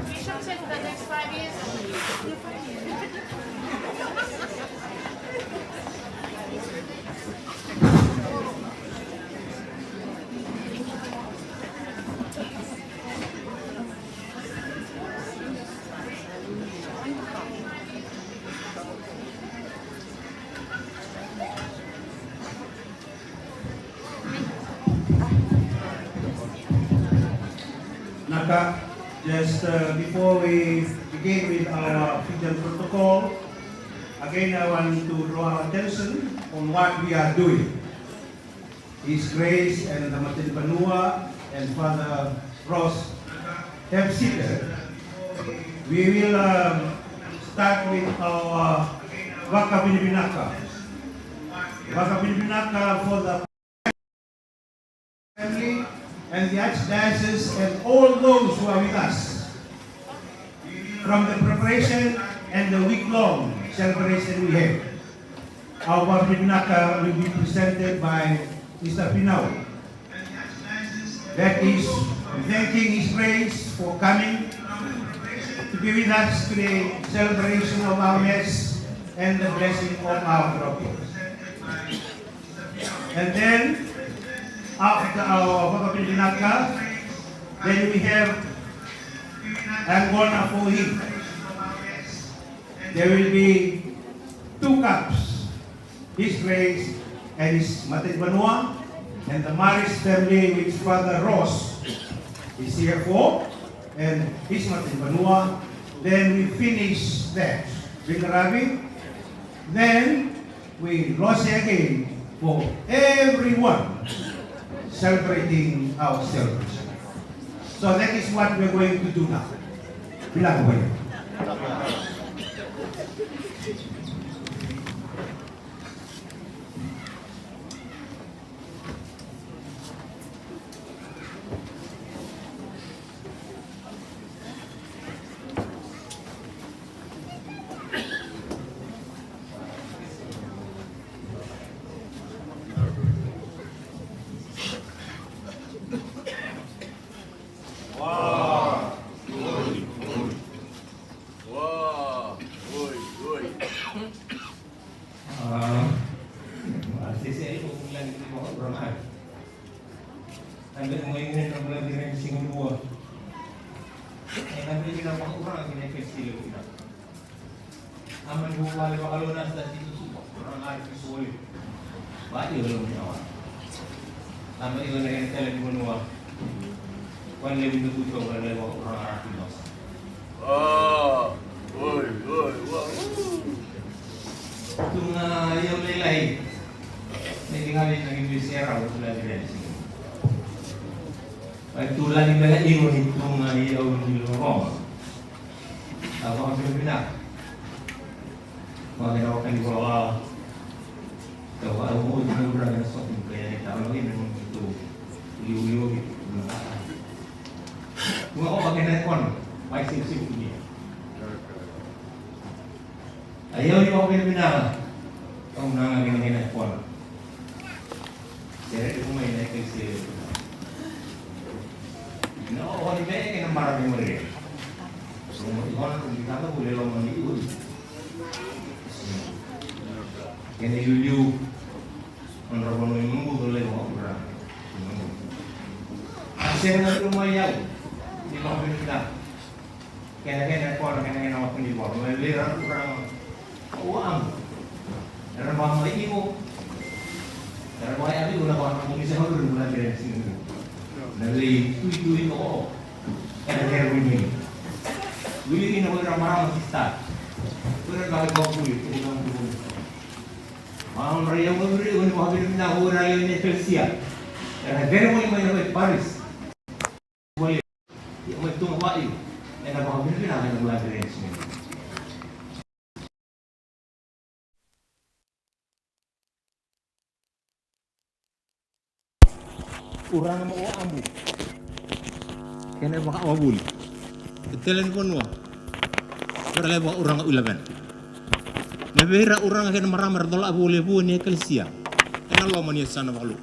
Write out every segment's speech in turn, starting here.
Bishop said for the next 5 years. Just before we begin with our Fijian protocol, again I want to draw our attention on what we are doing. His Grace and the vaka vanua and Father Ross have seated. We will start with our vaka vanua. Vaka vanua for the family and the Archdiocese and all those who are with us from the preparation and the week-long celebration we have. Our vaka vanua will be presented by Mr. Pinau. That is thanking His Grace for coming to be with us to the celebration of our Mass and the blessing of our Corpus. And then, after our vaka vanua, then we have Angona for him. There will be 2 cups, His Grace and His vaka vanua, and the Parish family which Father Ross is here for, and his vaka vanua. Then we finish that, Veiqaravi. Then we rose again for everyone celebrating our celebration. So that is what we're going to do now. Bilang kayo. Ayaw yung ako pinapinaka. Ang nangangin ng hinahipon. Kaya ito may naikay siya. Nakuha ni Bea kaya ng maraming marin. So, ikaw na kung kita ka, huli lang mga iul. Kaya nayuliw. Ang rabano yung munggo, tulay mo ako ra. Ang siya na lumayaw. Hindi mo ako pinapinaka. Kaya na ako na hindi mo. May lirang ko ra uang. Karena mga maiko. Karena mga abi una ko ang isa ko rin mula dire sini. Nali tuwi ko. Kaya kaya rin. Wili ina ko ra marang sista. Pura ka ko tuwi ko ang tuwi. Ang rayo ko rin ko mga bin na ora yun ni Felsia. Karena very mo may na Parish. Wali. Yung tungwa iyo. Kaya mga bin na mula dire sini. Urang mo ambu. Kaya baka mabul. Telan ko no. berlewa orang ulaban. Nebera orang akan maramar dola boleh buat ni eklesia. Ena lo mania sana walu.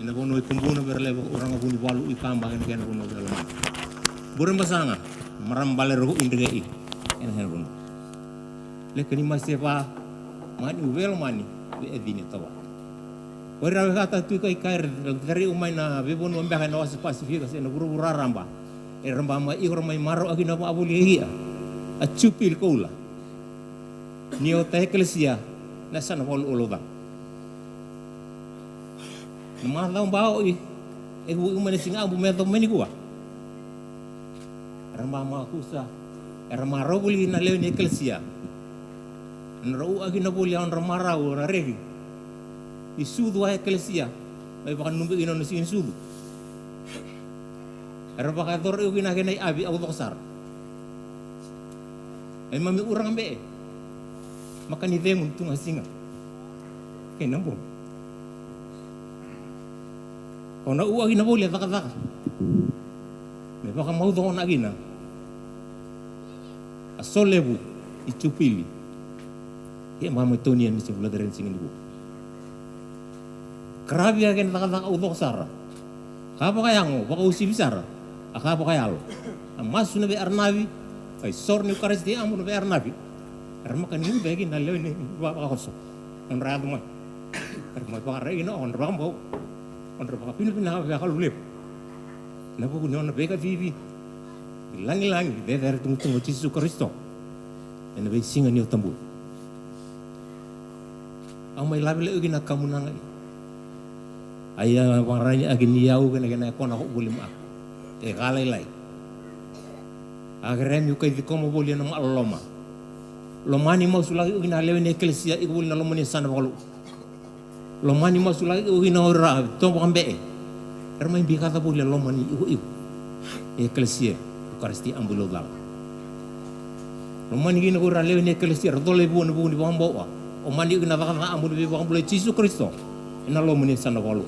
Ena bono ikumbuna berlewa orang abuni walu ikamba kan bono berlewa. Burung basanga maram balero indrei. Ena kan bono. Lekani masih pa mani uvel mani be edini tawa. Ora kata tu kai kair dari umai na be bono ambahan na spesifik se na buru ramba. Ramba ma ihor mai maro agina pa abuli hia. Acupil koula. Nio ta eklesia na sana wal oloda. Nama tahu bau i. Ibu umai singa bu meto meni gua. Ramba ma kusa. Ramba robuli na leo ni eklesia. Nrau agina buli on ramara o regi. Isudu a eklesia. Mai bakan numbe ino nasi isudu. Ramba ka dor u gina gena abi au dokar. Ai mami urang be. Makan ni dem untung asinga. Kenapa? Ona uagi na boleh tak. Me baka mau do na gina. Asolebu itupili. Ye mama tonian mesti pula deren singin bu. Kerabia kan tak udok sara. Apa kayango? Baka usi besar. Apa kayalo? Mas sudah be arnavi. Ay sor ni Eucharist dia amun be arnavi. Karena kan ini bagi nalo ini baka kosong. On rado mah. Karena baka rei no on rambo. On baka pindah baka lulip. Nabu kuno na beka vivi. Langi de der tunggu Jesus Christo. Ena be singa ni tambu. Amai labile ugi na kamunanga. Aya waranya agi niau kena kona ko boleh mak. Galai lai. Agarem yukai di komo boleh nama Alloma. Lomani mau sulagi ugi na lewe ni eklesia iku boleh na lomani sana walu. Lomani mau sulagi ugi na ora tombo kambe. Ermai bi kata boleh lomani iku. Eklesia Christi ambulo dal. Lomani gina ora lewe ni eklesia rodole bu ni bambo. O mani gina kata ambulo bi bambo Jesus Christo. Ina lomani sana walu.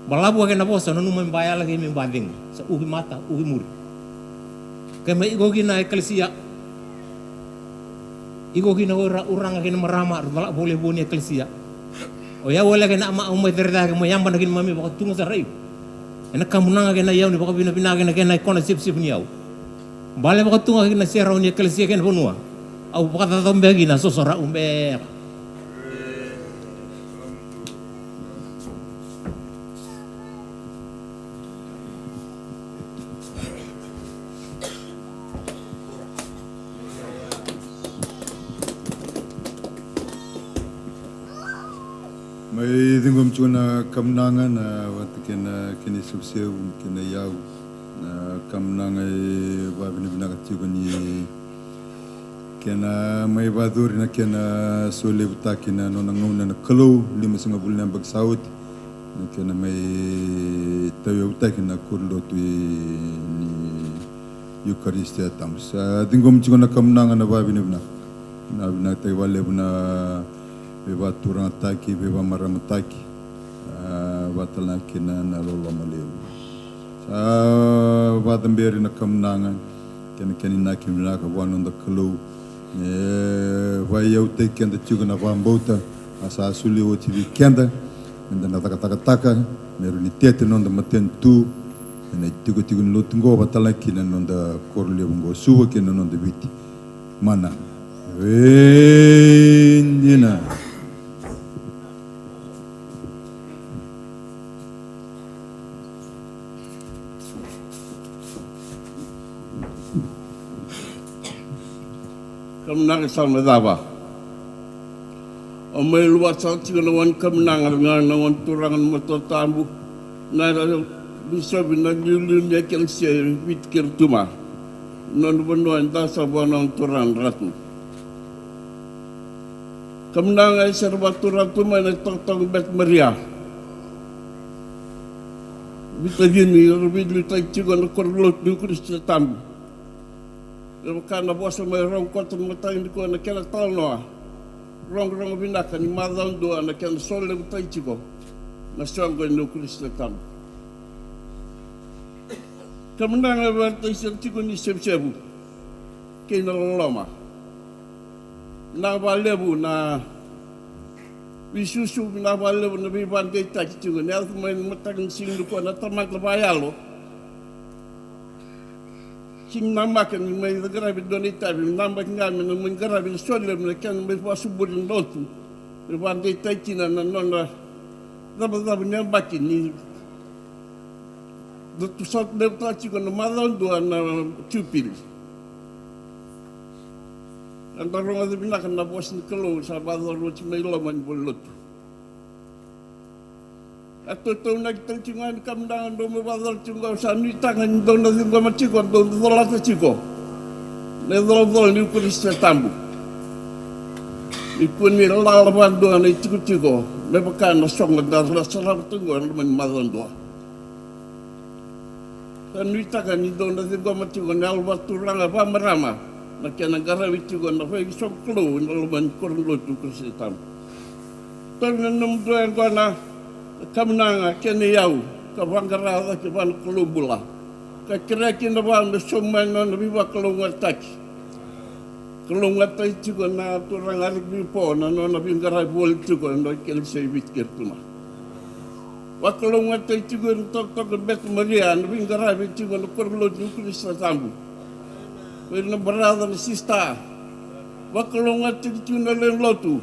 Balabu agak nabo sana nu membayar lagi membanding. Sa ugi mata ugi muri. Kaya igo gina eklesia. Igo gina orang agak merama balak boleh buni eklesia. O ya wala gina ama umay terda mo yamba nagin mami baka tungo sa ray. Ena kamu nang agak na yaw ni baka bina agak na kona sip ni yaw. Bale baka tungo agak na sera ni eklesia ken vanua. Au baka tatombe gina sosora umbe. May dingom chuna kamnangan na wat kena subseu kena yau na kamnangai ba binibinagat ni kena may badur na kena solebuta kena nonanguna na kalau 5 bulan ang bagsaut kena may tayo uta kena kurlo tu ni Eucharist atam sa dingom chuna kamnangan na ba binibina na binatay wale na beba turang taki beba maram taki batala kina na lolo maleu sa batamberi na kamnangan kena na kimla ka wanon da kalo vai eu te kenda tigo na vambota asa suli o ti kenda nda na taka meru ni tete non da maten tu na tigo no tungo batala kina non da korle bungo Suva kina non da biti mana vendina Kemenangan sama daba. Omai luar sakti lawan kemenangan dengan turangan motor tamu. Nada bisa bina nyulun ya kelsia pikir tuma. Non benua entah sabanang turan ratu. Kemenangan serba turan tuma nak tong bet meriah. Bisa gini lebih tak juga nak korlot di Christi tamu. Karena bos mai rong kota matai ni ko na kela talno rong binaka ni madang do na kela solle matai chiko na songo no Christi tam kemenangan bertai chiko ni sebu kinaloloma. Na walebu na visusu na walebu na vibande takitunga. Ni altu main matakan sing lupa na tamak labayalo. Sing namakan may nagarabi donita, namak namin na may garabi na solem na kaya may pasubod ng lotu. Vibande takina na nona dapat niya bakin ni tu sat devta chico na madondua na Jubilee. Antara orang itu binakan na bos ni kalau sahabat orang itu may laman bolot. Atau tu nak tengcingan kamdangan domo bazar cungga sani tangan dona tinggal maciko dona dolat maciko. Ne dolat ni Christi tambu. Ikun ni lalaban doa ni ciko. Mepakan na Chong na sarap tunggu naman madondua. Sani tangan ni dona tinggal maciko ni albaturang apa merama. Na kaya nagarawi tigo na fay isang klo na luman kornlo tu Christi tam. Tangan namdo ang na kamnanga kaya niyaw kabangarada kiban klo bula. Kaya kina ba na suman na nabiba klo ngatak. Klo ngatak tigo na turang arbipo na no nabingarawi bol tigo na kaya sebit kertuma. Wa klo ngatak tigo tok bet Maria nabingarawi tigo na kornlo tu Christi tam. Pwede berada na sista. Wakalungat tiga len lotu.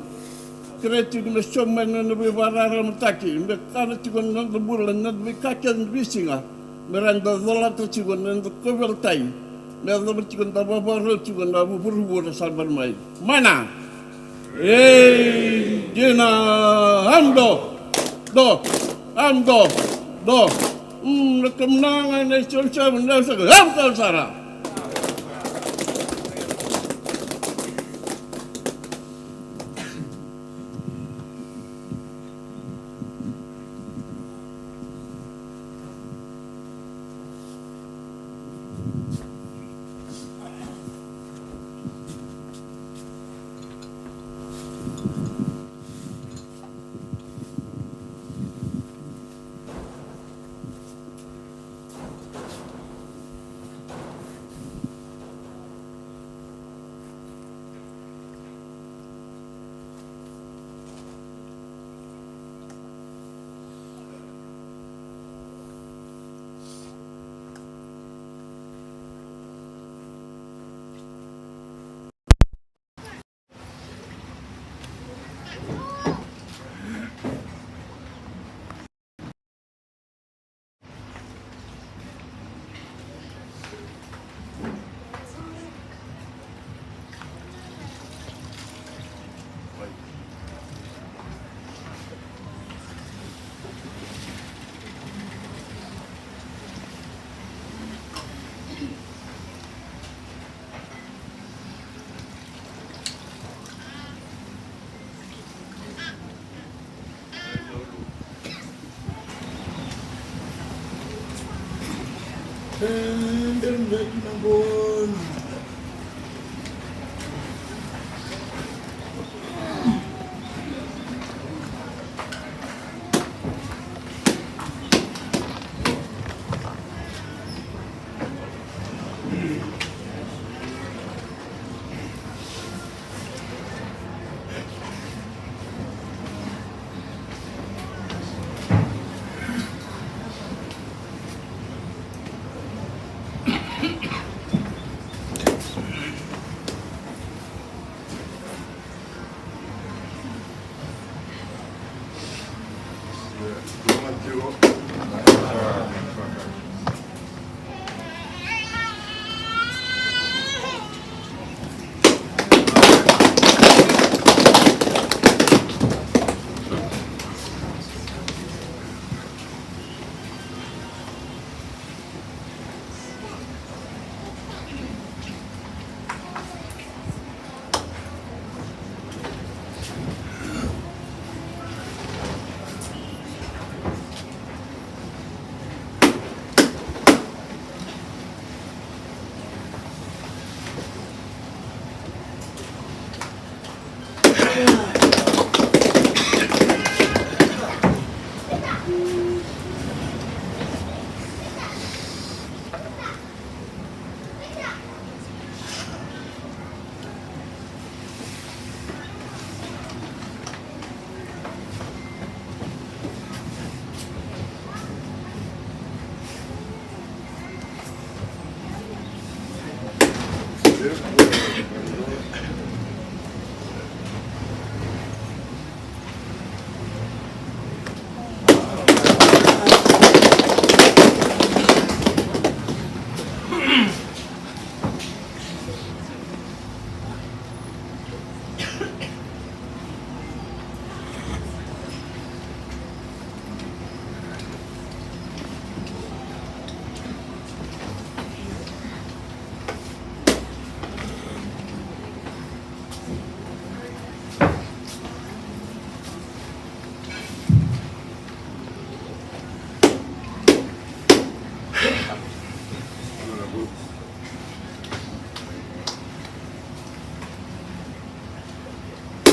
Kereta na suman na nabibarara mataki. Mekana tiga na bulan na bikakan bisinga. Meranda dolat tiga na kovel tay. Meranda tiga na babaro tiga na bubur salban mai. Mana? Jena ando do. Kemenangan nasional mendapat hamkal sara.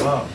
Wow.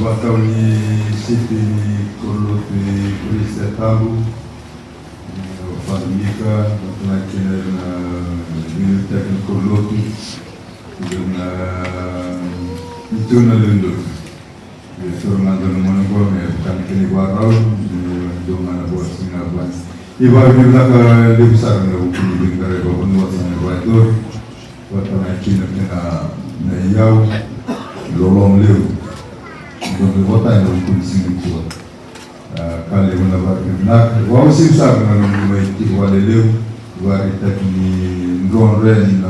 Watau ni siti ni kurut ni Christi tahu Famika na kina na minta kan kurut na itu na lundur itu ngado mana gua me kan kini warau do mana gua singa ban ibar ni ka di besar na ukuni bingare vaka vanua sana Ecuador watau na kina na yau lolong leu untuk kota yang berfungsi itu, kali mana nak, wau sih besar dengan mulai tiga leleu, kita kini drone ren,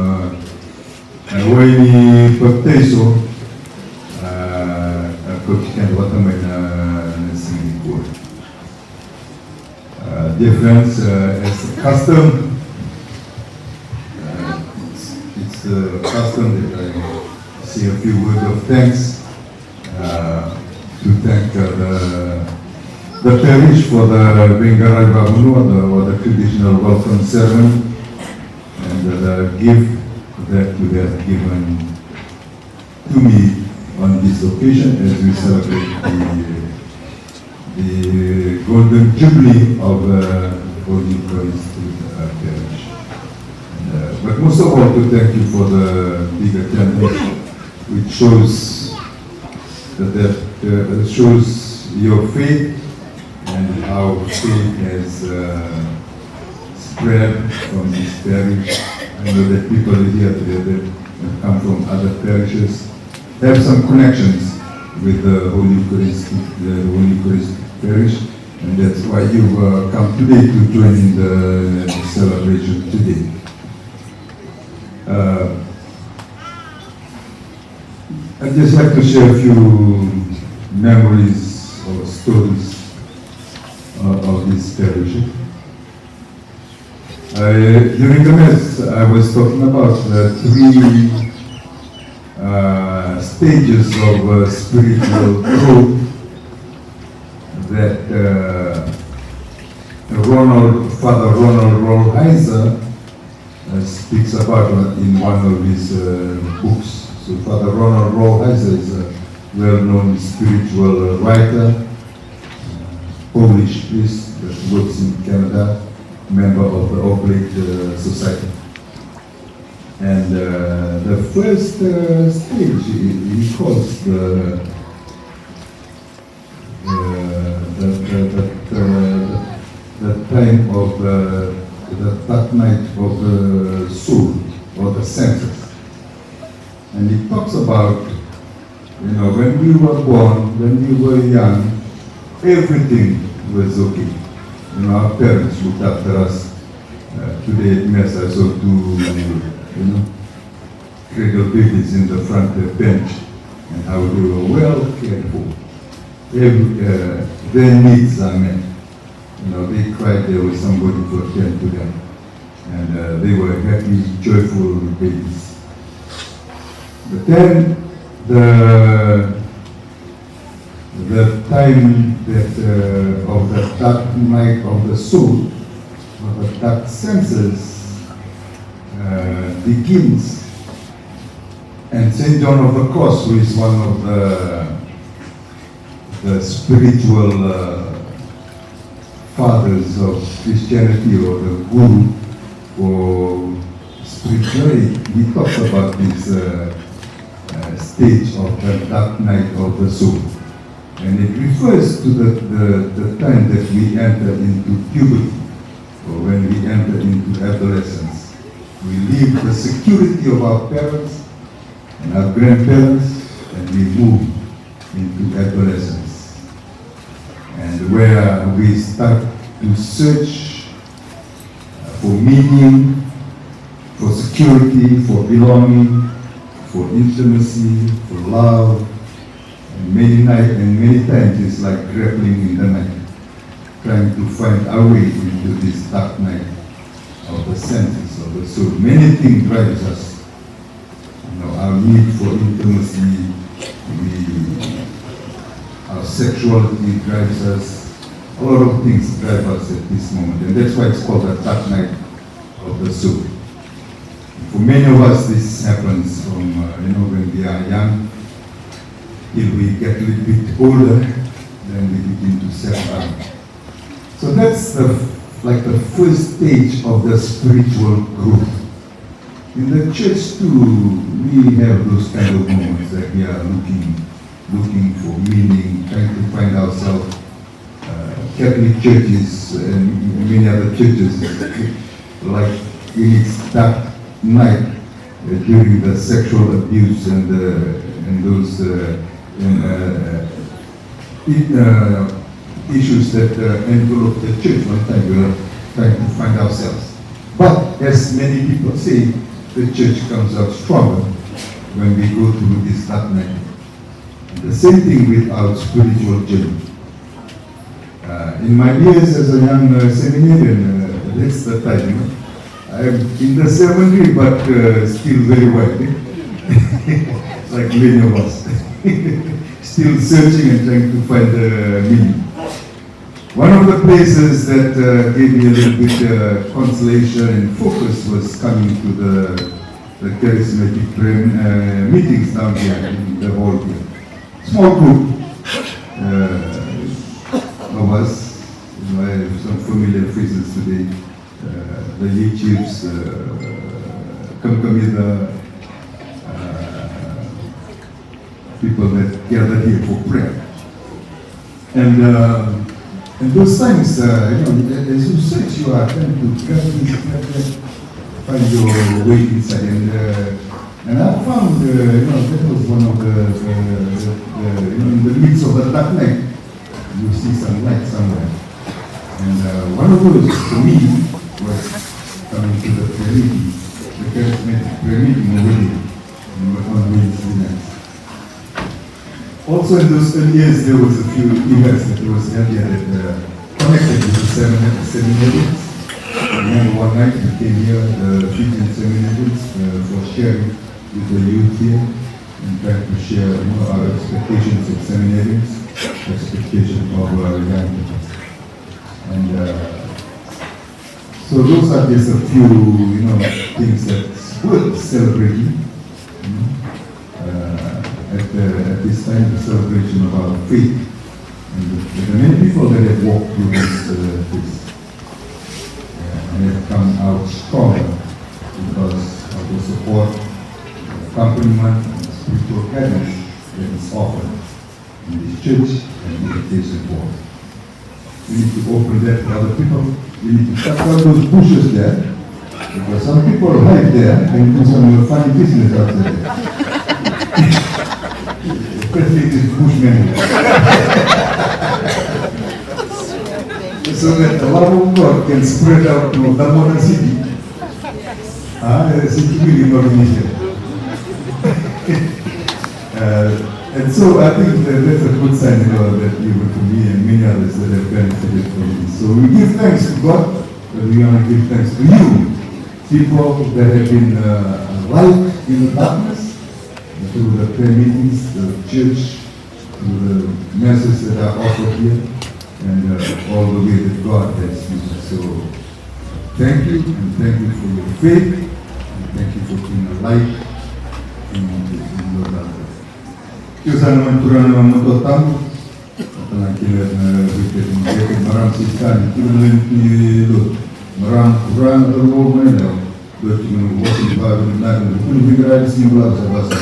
wau ini perteso, kita kota mana Singapore. Difference as custom, it's a custom that I say a few words of thanks. To thank the parish for the Veiqaravi vaka vanua, or the traditional welcome ceremony, and the gift that you have given to me on this occasion as we celebrate the golden Jubilee of Holy Christ Parish. But most of all, to thank you for the big attendance, which shows that shows your faith and how faith has spread from this parish. I know that people here today that come from other parishes have some connections with the Holy Christ Parish, and that's why you come today to join in the celebration today. I'd just like to share a few memories or stories of this parish. During the Mass, I was talking about the three stages of spiritual growth that Father Ronald Rolheiser speaks about in one of his books. So Father Ronald Rolheiser is a well-known spiritual writer, Polish priest that works in Canada, member of the Oblate Society. And the first stage he calls the time of the dark night of the soul or the senses. And he talks about, when we were born, when we were young, everything was okay. Our parents looked after us. Today at Mass I saw two, cradle babies in the front bench, and how they were well cared for. Their needs are met. They cried, there was somebody to attend to them. And they were happy, joyful babies. But then the time that of the dark night of the soul, of the dark senses, begins. And St. John of the Cross, who is one of the spiritual fathers of Christianity, or the guru for spirituality, he talks about this stage of the dark night of the soul. And it refers to the time that we enter into puberty, or when we enter into adolescence. We leave the security of our parents and our grandparents, and we move into adolescence. And where we start to search for meaning, for security, for belonging, for intimacy, for love. And many times it's like grappling in the night, trying to find our way into this dark night of the senses of the soul. Many things drives us. Our need for intimacy, our sexuality drives us. A lot of things drive us at this moment, and that's why it's called the dark night of the soul. For many of us, this happens from when we are young till we get a little bit older, then we begin to settle down. So that's the first stage of the spiritual growth. In the church too, we have those kind of moments that we are looking for meaning, trying to find ourselves. Catholic churches and many other churches, like in its dark night during the sexual abuse and those issues that envelop the church. One time we are trying to find ourselves. But as many people say, the church comes out stronger when we go through this dark night. And the same thing with our spiritual journey. In my years as a young seminarian, that's the time. I'm in the seminary, but still very white, like many of us. Still searching and trying to find meaning. One of the places that gave me a little bit consolation and focus was coming to the charismatic prayer meetings down here in the hall here. Small group of us. I have some familiar faces today. The YouTubes, Kamkamida, people that gather here for prayer. And those times, as you search, you are trying to find your way inside. And I found, that was one of in the midst of the dark night, you see some light somewhere. And one of those, for me, was coming to the prayer meeting, the charismatic prayer meeting already, on Wednesday nights. Also in those early years, there was a few events that was held here that connected with the seminarians. And one night we came here, the Fijian seminarians, for sharing with the youth here, and trying to share our expectations of seminarians, expectations of young people. And so those are just a few, things that's worth celebrating. At this time, the celebration of our faith. And there are many people that have walked through this and have come out stronger because of the support, the accompaniment, and the spiritual guidance that is offered in this church and in the Jason Wall. We need to open that to other people. We need to cut out those bushes there, because some people hide there and do some funny business out there. Especially this bushman. So that the love of God can spread out to the modern city. Jubilee nomination. And so I think that's a good sign, that even for me and many others that have benefited from this. So we give thanks to God, but we want to give thanks to you, people that have been light in the darkness, through the prayer meetings, the church, through the messages that are offered here, and all the way that God has used us. So thank you, and thank you for your faith, and thank you for being a light in your life. Kita naman turun naman tamu, telah kita berkait marang sikan, kita nanti lo marang kurang atau mana dah, lo cuma waktu baru nak, pun Veiqaravi simbol bahasa.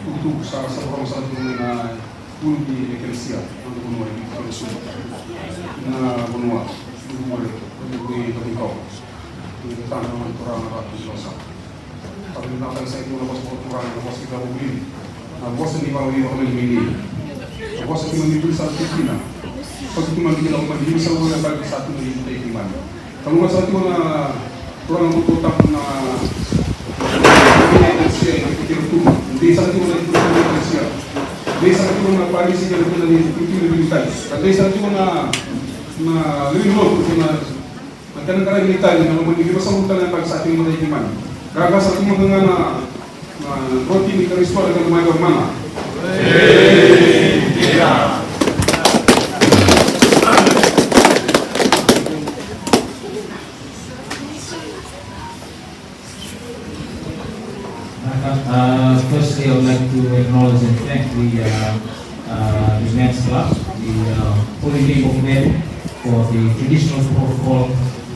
Untuk sa sobrang sa tunay na puro di Ecclesia, quando vanua di Suva, na vanua, di muore, di Veiqaravi, di tanah naman Quran na rapi dosa. Tapi nakal sa ito na bos Quran na bos kita Jubilee, na bos ni Veiqaravi vaka vanua, na bos kita manipul sa Christi na, pag kita manipul ako manipul sa mga bagi sa atin na ito tayo timan. Kalau nggak salah itu na kurang membutuhkan na Ecclesia itu rumah, desa itu na itu Ecclesia. Desa itu na Parish itu na itu militar. Desa itu na lilot itu na kadang-kadang militar na menjadi masalah yang bagi saat ini mulai gimana. Karena saat ini mengenai roti di Christi dengan macam mana. Firstly, I would like to acknowledge and thank the men's club, the Holy Name of Mary, for the traditional protocol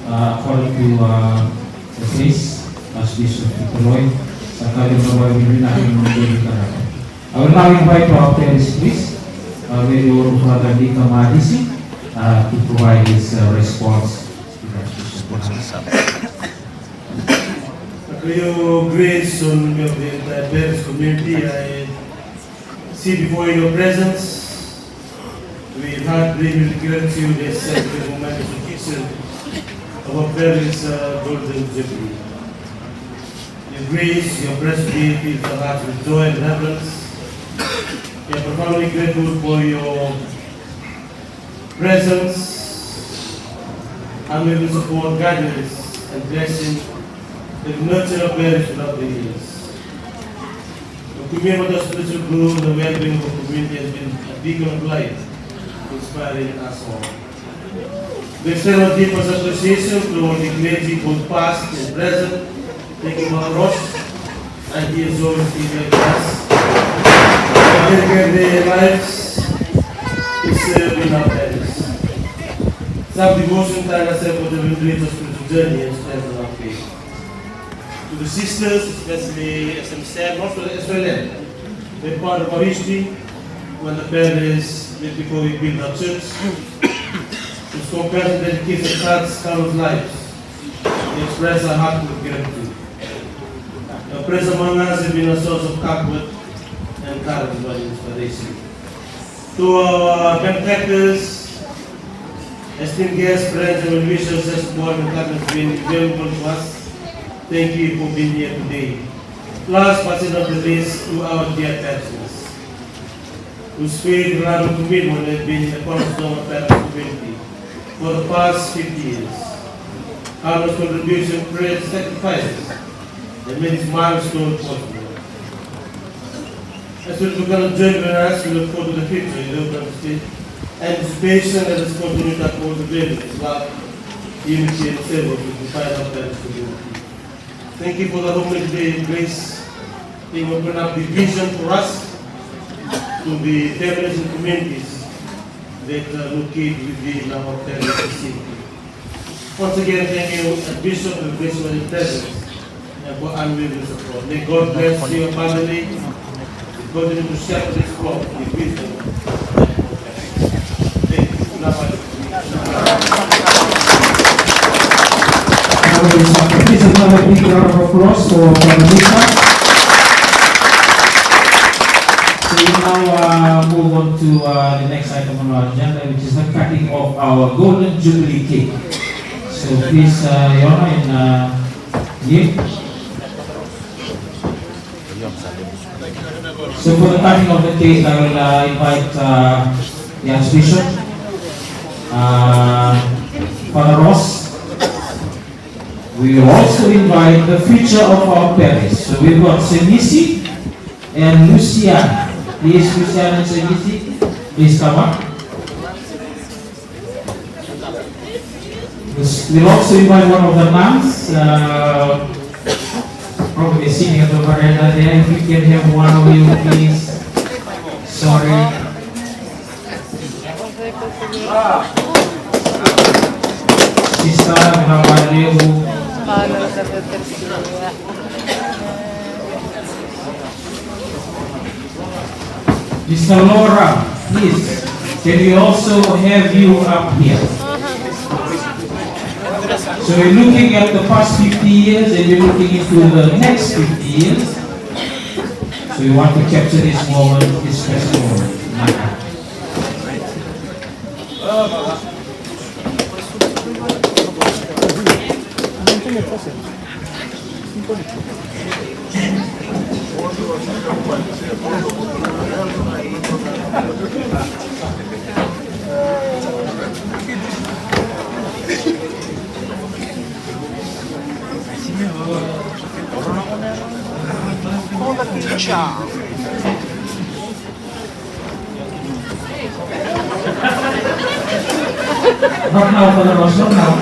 according to the priest, Archbishop Chong. I will now invite our Parish priest, Very Brother to provide his response to the Archbishop. For your grace on behalf of the entire Parish community, I see before your presence. We have great gratitude as celebrate the moment of occasion of our Parish Golden Jubilee. Your grace, your presence fills our hearts with joy and reverence. We are profoundly grateful for your presence and we will support guidance and blessing the nurture of Parish throughout the years. The community of spiritual growth, the well-being of the community has been a beacon of light, inspiring us all. We extend our deepest appreciation to all the clergy, both past and present, taking our Rosh and he is always in us. They dedicate their lives to serve in our Parish. Some devotion time ourselves for the religious spiritual journey and strengthen our faith. To the sisters, especially as I'm said, not to the Israel, they're part of our history when the Parish, before we build our church, to compare and dedicate the hearts, countless lives, we express our heartfelt gratitude. Your presence among us has been a source of comfort and courage and inspiration. To our benefactors, esteemed guests, friends, and well-wishers, as support and has been available to us, thank you for being here today. Last but not the least, to our dear patrons, whose faith, love, and commitment have been a cornerstone of our community for the past 50 years. Countless contributions, prayers, sacrifices that made this milestone possible. As we look on the journey with us, we look forward to the future in the Eucharist, anticipation and this continue to uphold the values, love, unity, and service to define our Parish community. Thank you for the Holy Day grace. They open up the vision for us to the families and communities that locate within our Parish city. Once again, thank you, Archbishop, for the grace of your presence and for unwavering support. May God bless your family. May God continue to share this flock with wisdom. Thank you. Please another big round of applause for Parish. So we now move on to the next item on our agenda, which is the cutting of our Golden Jubilee cake. So please, Your Honor, and Yip. So for the cutting of the cake, I will invite the Archbishop, Father Ross. We will also invite the future of our Parish. So we've got Senisi and Lucian. Please, Lucian and Senisi, please come up. We'll also invite one of the nuns, probably sitting at the veranda there. If we can have one of you, please. Sorry. Sister, how are you? Sister Laura. Please, can we also have you up here? So we're looking at the past 50 years and we're looking into the next 50 years. So we want to capture this moment, this special moment. Not now, Father Ross, not now.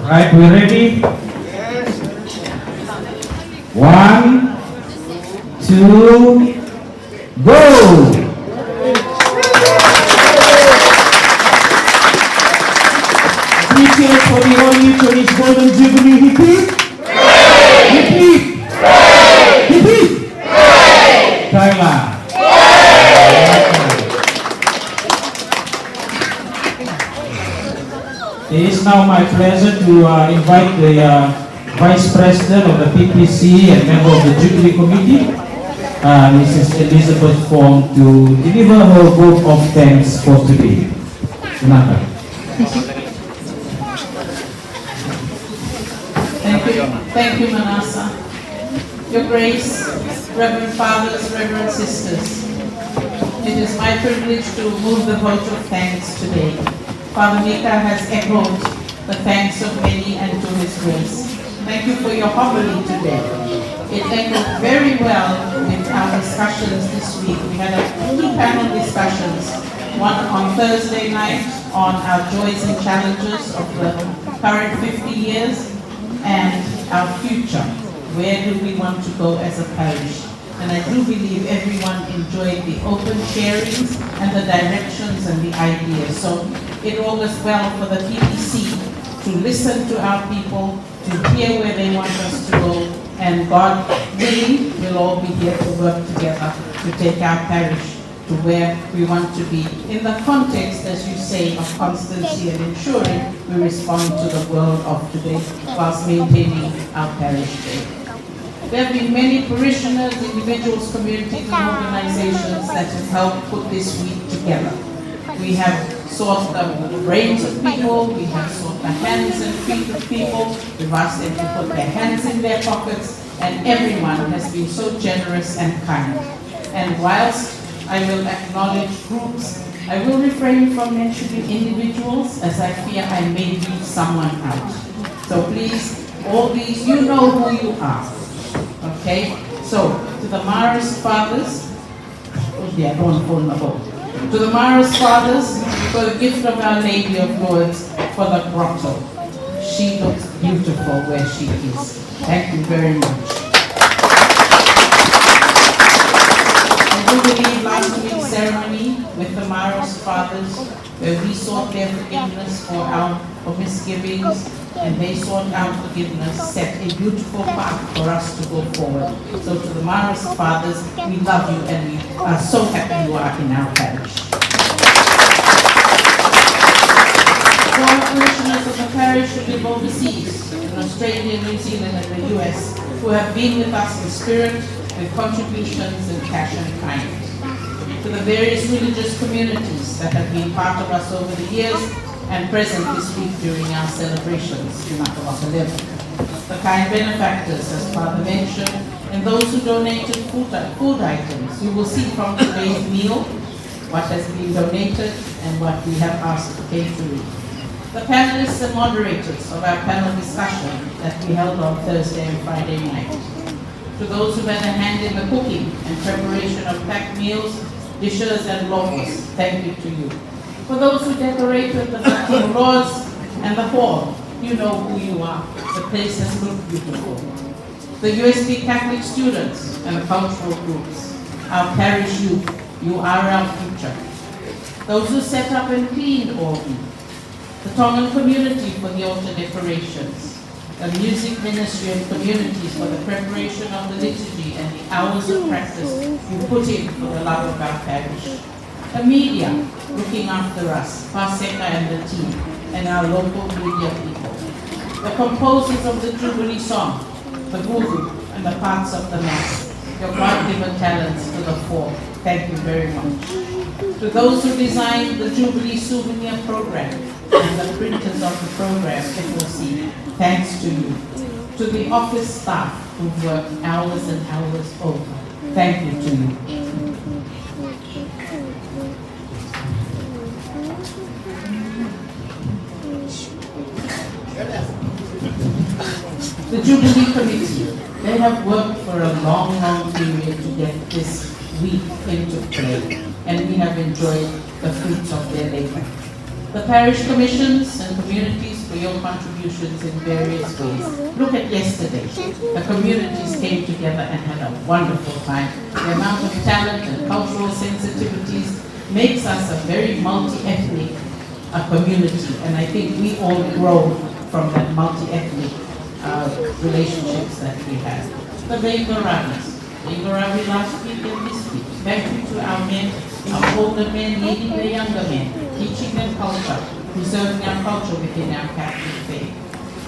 Right, we ready? 1, 2, go! Teachers for the Holy Eucharist Golden Jubilee, repeat. Repeat. Repeat. Thailand. It is now my pleasure to invite the Vice President of the PPC and member of the Jubilee Committee, Mrs. Elizabeth Fong, to deliver her vote of thanks for today. Thank you, Manasa. Your Grace, Reverend Fathers, Reverend Sisters, it is my privilege to move the vote of thanks today. Father Mika has echoed the thanks of many and to His grace. Thank you for your homily today. It echoed very well with our discussions this week. We had two panel discussions, one on Thursday night on our joys and challenges of the current 50 years and our future. Where do we want to go as a parish? And I do believe everyone enjoyed the open sharings and the directions and the ideas. So it augurs well for the PPC to listen to our people, to hear where they want us to go, and God willing, we'll all be here to work together to take our parish to where we want to be, in the context, as you say, of constancy and ensuring we respond to the world of today whilst maintaining our parish faith. There have been many parishioners, individuals, communities, and organizations that have helped put this week together. We have sought the brains of people, we have sought the hands and feet of people, we've asked them to put their hands in their pockets, and everyone has been so generous and kind. And whilst I will acknowledge groups, I will refrain from mentioning individuals, as I fear I may leave someone out. So please, all these, you know who you are. Okay? So, to the Maris Fathers, to the Maris Fathers, for the gift of Our Lady of Lourdes, for the grotto. She looks beautiful where she is. Thank you very much. Jubilee last week's ceremony with the Maris Fathers, where we sought their forgiveness for misgivings, and they sought our forgiveness, set a beautiful path for us to go forward. So to the Maris Fathers, we love you and we are so happy you are in our parish. Former parishioners of the parish who live overseas, in Australia, New Zealand, and the US, who have been with us in spirit, with contributions in cash and kind. To the various religious communities that have been part of us over the years and present this week during our celebrations in Laucala. The kind benefactors, as Father mentioned, and those who donated food items. You will see from today's meal what has been donated and what we have asked to catering. The panelists and moderators of our panel discussion that we held on Thursday and Friday night. To those who had a hand in the cooking and preparation of packed meals, dishes and logos, thank you to you. For those who decorated the floors and the hall, you know who you are. The place has looked beautiful. the USB Catholic students and the cultural groups, our parish youth, you are our future. Those who set up and cleaned Orby, the Tongan community for the altar decorations, the music ministry and communities for the preparation of the liturgy and the hours of practice you put in for the love of our parish. The media looking after us, Paseka and the team, and our local media people. The composers of the Jubilee song, the vuvu, and the parts of the Mass, your God-given talents to the fore. Thank you very much. To those who designed the Jubilee souvenir program and the printers of the program, FOC, thanks to you. To the office staff who've worked hours and hours over, thank you to you. The Jubilee Committee, they have worked for a long, long period to get this week into play, and we have enjoyed the fruits of their labor. The parish commissions and communities for your contributions in various ways. Look at yesterday. The communities came together and had a wonderful time. The amount of talent and cultural sensitivities makes us a very multi-ethnic community, and I think we all grow from that multi-ethnic relationships that we have. The Veiqaravi last week and this week. Thank you to our men, our older men leading the younger men, teaching them culture, preserving our culture within our Catholic faith.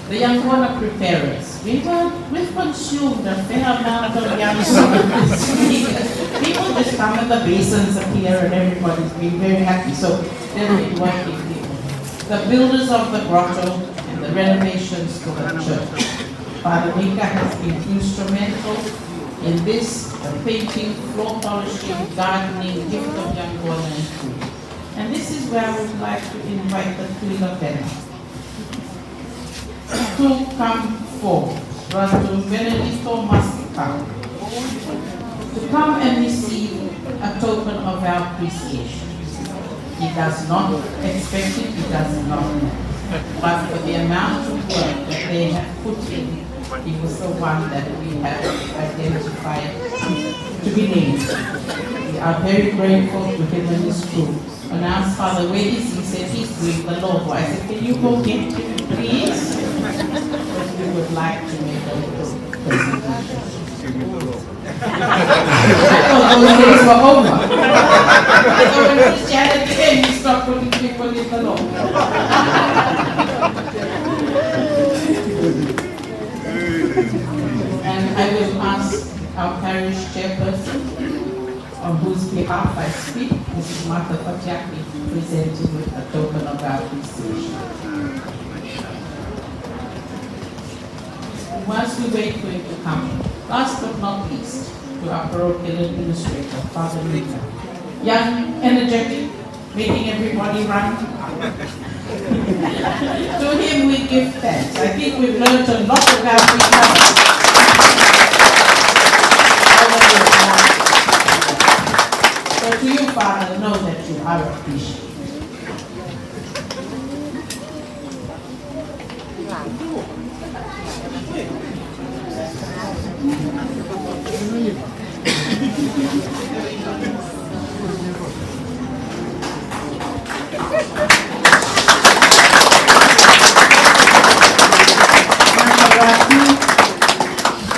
The young Wana preparers, we've consumed a fair amount of young this week. People just come and the basins appear and everybody's been very happy, so they've been working people. The builders of the grotto and the renovations to the church. Father Mika has been instrumental in this, the painting, floor polishing, gardening, gift of young Wana and food. And this is where I would like to invite the Queen of Denmark to come forward. Brother Benedicto must come. To come and receive a token of our appreciation. He does not expect it, he does not know. But for the amount of work that they have put in, he was the one that we have identified to be named. We are very grateful to him and his crew. When I asked Father where is he, said he's doing the logo. I said, can you go get him, please? But we would like to make a little presentation. I thought those days were over. I thought when Christianity came, you stopped putting people in the logo. And I will ask our parish chairperson, on whose behalf I speak, Mrs. Martha Fatiaki, presenting with a token of our appreciation. Whilst we wait for him to come, last but not least, to our parochial administrator, Father Mika. Young, energetic, making everybody run. To him we give thanks. I think we've learned a lot about Mika. So to you, Father, know that you are appreciated.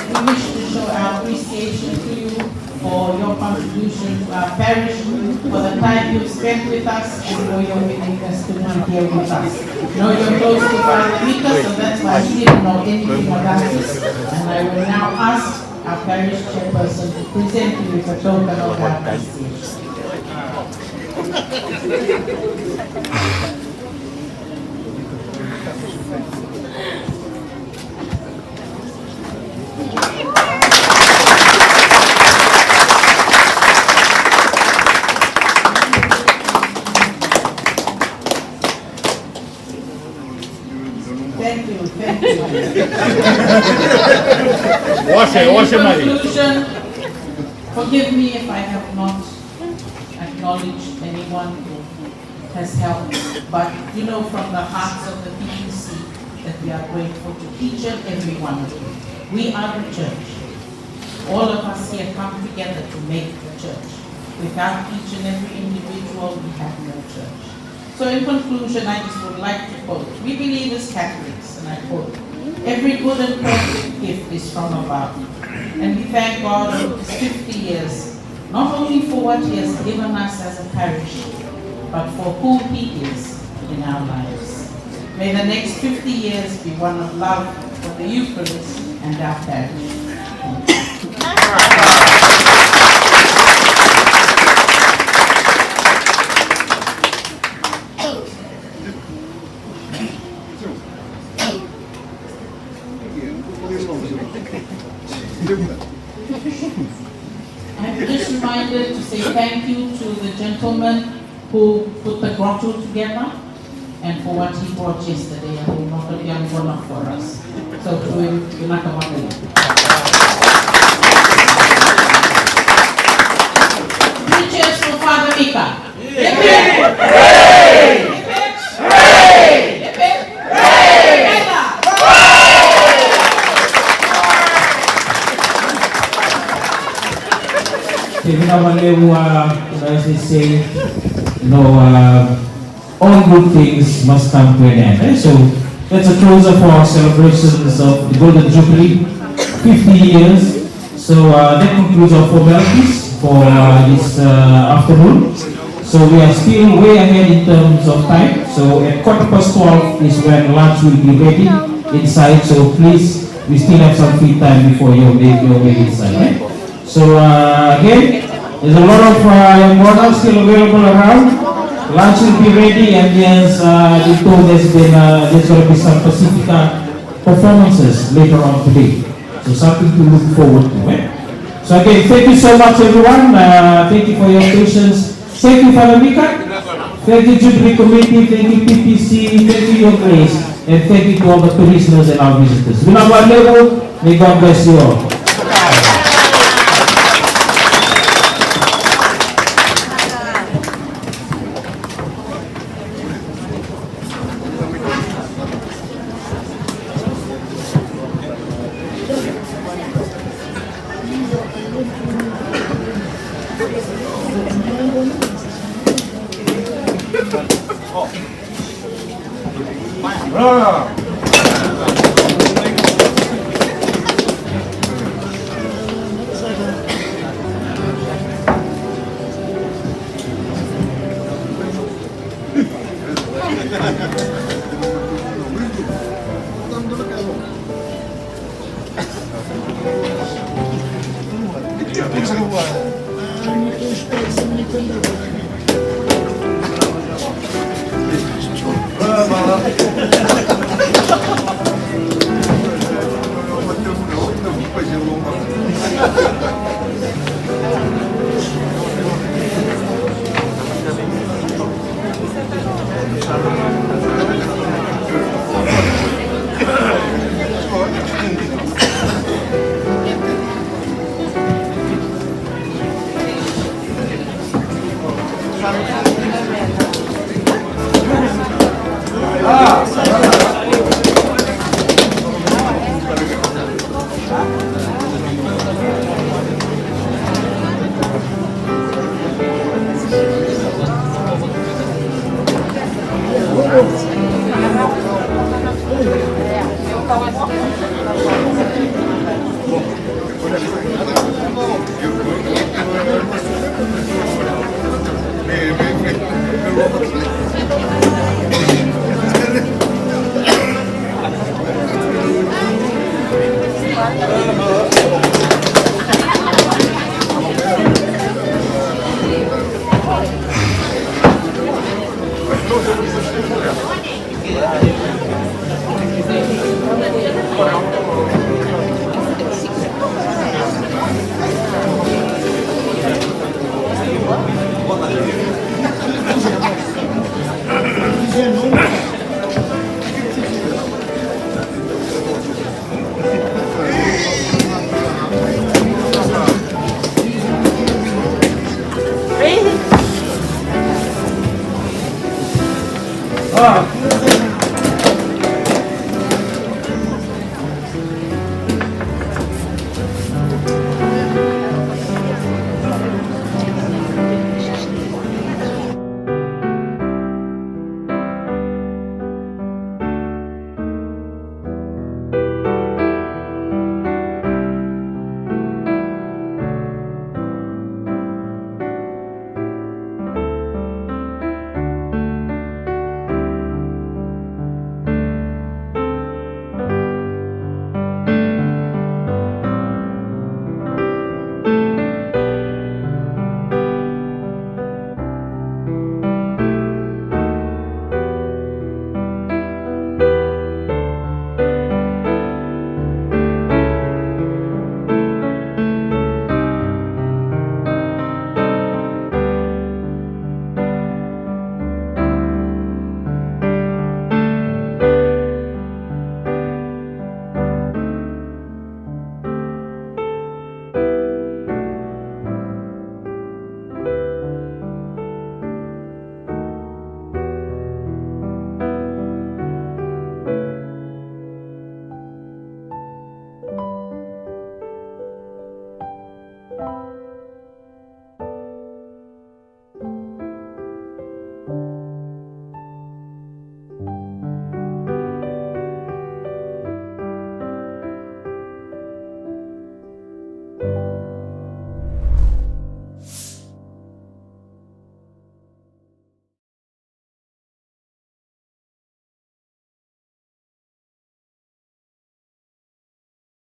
We wish to show our appreciation to you for your contribution to our parish, for the time you've spent with us, and for your willingness to be here with us. Know you're close to Father Mika, so that's why he didn't know anything about this. And I will now ask our parish chairperson to present you with a token of our appreciation. Thank you. Wash it, Marie. Conclusion, forgive me if I have not acknowledged anyone who has helped, but you know from the hearts of the PPC that we are grateful to each and every one of you. We are the church. All of us here come together to make the church. Without each and every individual, we have no church. So in conclusion, I just would like to quote, we believe as Catholics, and I quote, every good and perfect gift is from above. And we thank God over these 50 years, not only for what He has given us as a parish, but for who He is in our lives. May the next 50 years be one of love for the Eucharist and our parish. I'm just reminded to say thank you to the gentleman who put the grotto together and for what he brought yesterday. I will not be enough for us. So to him, Veiqaravi. Three cheers for Father Mika. As they say, all good things must come to an end. So that's a closer for our celebrations of the Golden Jubilee, 50 years. So that concludes our formalities for this afternoon. So we are still way ahead in terms of time. So at 12:15 is when lunch will be ready inside. So please, we still have some free time before your way inside, right? So again, there's a lot of young water still available around. Lunch will be ready, and yes, they told there's going to be some Pacifica performances later on today. So something to look forward to. Eh? So again, thank you so much, everyone. Thank you for your patience. Thank you, Father Mika. Thank you, Jubilee Committee. Thank you, PPC. Thank you, Your Grace. And thank you to all the parishioners and our visitors. May God bless you all. Amen.